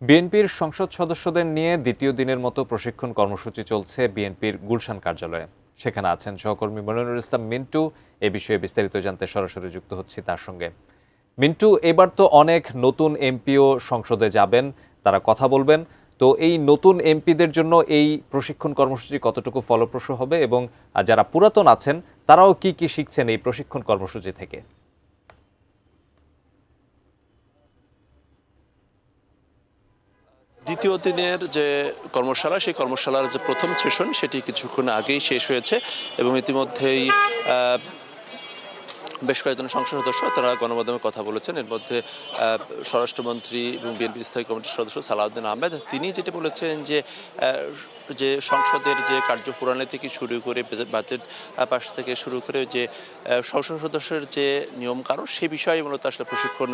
বিএনপির সংসদ সদস্যদের নিয়ে দ্বিতীয় দিনের মতো প্রশিক্ষণ কর্মসূচি চলছে বিএনপির গুলশান কার্যালয়ে। সেখানে আছেন সহকর্মী মনিরুল ইসলাম মিন্টু। এ বিষয়ে বিস্তারিত জানতে সরাসরি যুক্ত হচ্ছি তার সঙ্গে। মিন্টু, এবার তো অনেক নতুন এমপিও সংসদে যাবেন, তারা কথা বলবেন। তো এই নতুন এমপিদের জন্য এই প্রশিক্ষণ কর্মসূচি কতটুকু ফলপ্রসূ হবে এবং যারা পুরাতন আছেন তারাও কি কি শিখছেন এই প্রশিক্ষণ কর্মসূচি থেকে? দ্বিতীয় দিনের যে কর্মশালা, সেই কর্মশালার যে প্রথম সেশন সেটি কিছুক্ষণ আগেই শেষ হয়েছে এবং ইতিমধ্যেই বেশ কয়েকজন সংসদ সদস্য তারা গণমাধ্যমে কথা বলেছেন। এর মধ্যে স্বরাষ্ট্রমন্ত্রী এবং বিএনপি স্থায়ী কমিটির সদস্য সালাউদ্দিন আহমেদ, তিনি যেটা বলেছেন যে সংসদের যে কার্যপ্রণালী থেকে শুরু করে বাজেট পাস থেকে শুরু করে যে সংসদ সদস্যের যে নিয়মকানুন সে বিষয়ে মূলত আসলে প্রশিক্ষণ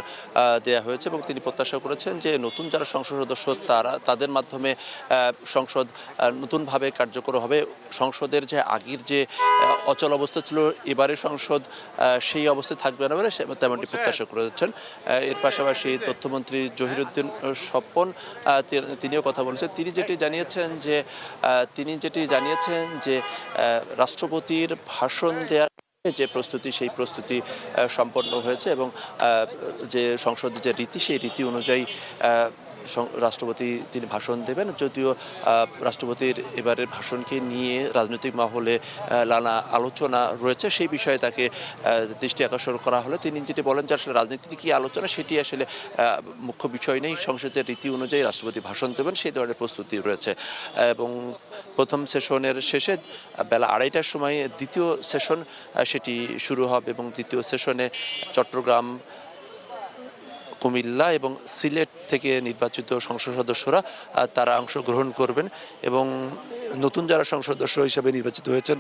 দেওয়া হয়েছে এবং তিনি প্রত্যাশা করেছেন যে নতুন যারা সংসদ সদস্য তাদের মাধ্যমে সংসদ নতুনভাবে কার্যকর হবে। সংসদের যে আগের যে অচল অবস্থা ছিল, এবারে সংসদ সেই অবস্থায় থাকবে না বলে তেমনটি প্রত্যাশা করেছেন। এর পাশাপাশি তথ্যমন্ত্রী জহিরুদ্দিন স্বপন তিনিও কথা বলেছেন। তিনি যেটি জানিয়েছেন যে রাষ্ট্রপতির ভাষণ দেওয়ার যে প্রস্তুতি, সেই প্রস্তুতি সম্পন্ন হয়েছে এবং যে সংসদের যে রীতি, সেই রীতি অনুযায়ী রাষ্ট্রপতি তিনি ভাষণ দেবেন। যদিও রাষ্ট্রপতির এবারের ভাষণকে নিয়ে রাজনৈতিক মহলে নানা আলোচনা রয়েছে, সেই বিষয়ে তাকে দৃষ্টি আকর্ষণ করা হলে তিনি যেটি বলেন যে আসলে রাজনীতিতে কী আলোচনা সেটি আসলে মুখ্য বিষয় নেই, সংসদের রীতি অনুযায়ী রাষ্ট্রপতি ভাষণ দেবেন সেই ধরনের প্রস্তুতি রয়েছে। এবং প্রথম সেশনের শেষে বেলা 2:30টার সময় দ্বিতীয় সেশন সেটি শুরু হবে এবং দ্বিতীয় সেশনে চট্টগ্রাম, কুমিল্লা এবং সিলেট থেকে নির্বাচিত সংসদ সদস্যরা তারা অংশগ্রহণ করবেন এবং নতুন যারা সংসদ সদস্য হিসেবে নির্বাচিত হয়েছেন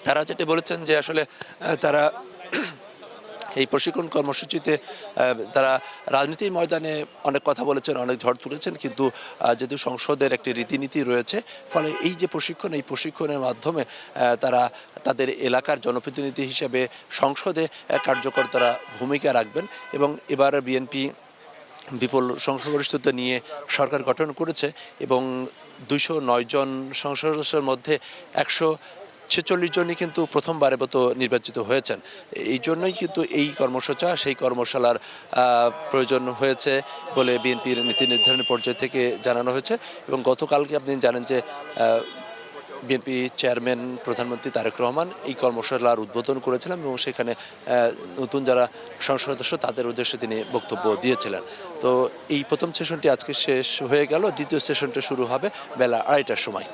তারা যেটা বলেছেন যে আসলে তারা এই প্রশিক্ষণ কর্মসূচিতে তারা রাজনীতির ময়দানে অনেক কথা বলেছেন, অনেক ঝড় তুলেছেন, কিন্তু যেহেতু সংসদের একটি রীতিনীতি রয়েছে, ফলে এই যে এই প্রশিক্ষণের মাধ্যমে তারা তাদের এলাকার জনপ্রতিনিধি হিসেবে সংসদে কার্যকর তারা ভূমিকা রাখবেন। এবং এবার বিএনপি বিপুল সংখ্যাগরিষ্ঠতা নিয়ে সরকার গঠন করেছে এবং 209 জন সংসদ সদস্যের মধ্যে 146 জনই কিন্তু প্রথমবারের মতো নির্বাচিত হয়েছেন। এই জন্যই কিন্তু এই সেই কর্মশালার প্রয়োজন হয়েছে বলে বিএনপির নীতি নির্ধারণের পর্যায় থেকে জানানো হয়েছে। এবং গতকালকে আপনি জানেন যে বিএনপি চেয়ারম্যান প্রধানমন্ত্রী তারেক রহমান এই কর্মশালার উদ্বোধন করেছিলেন এবং সেখানে নতুন যারা সংসদ সদস্য তাদের উদ্দেশ্যে তিনি বক্তব্য দিয়েছিলেন। তো এই প্রথম সেশনটি আজকে শেষ হয়ে গেল, দ্বিতীয় সেশনটা শুরু হবে বেলা 2:30টার সময়।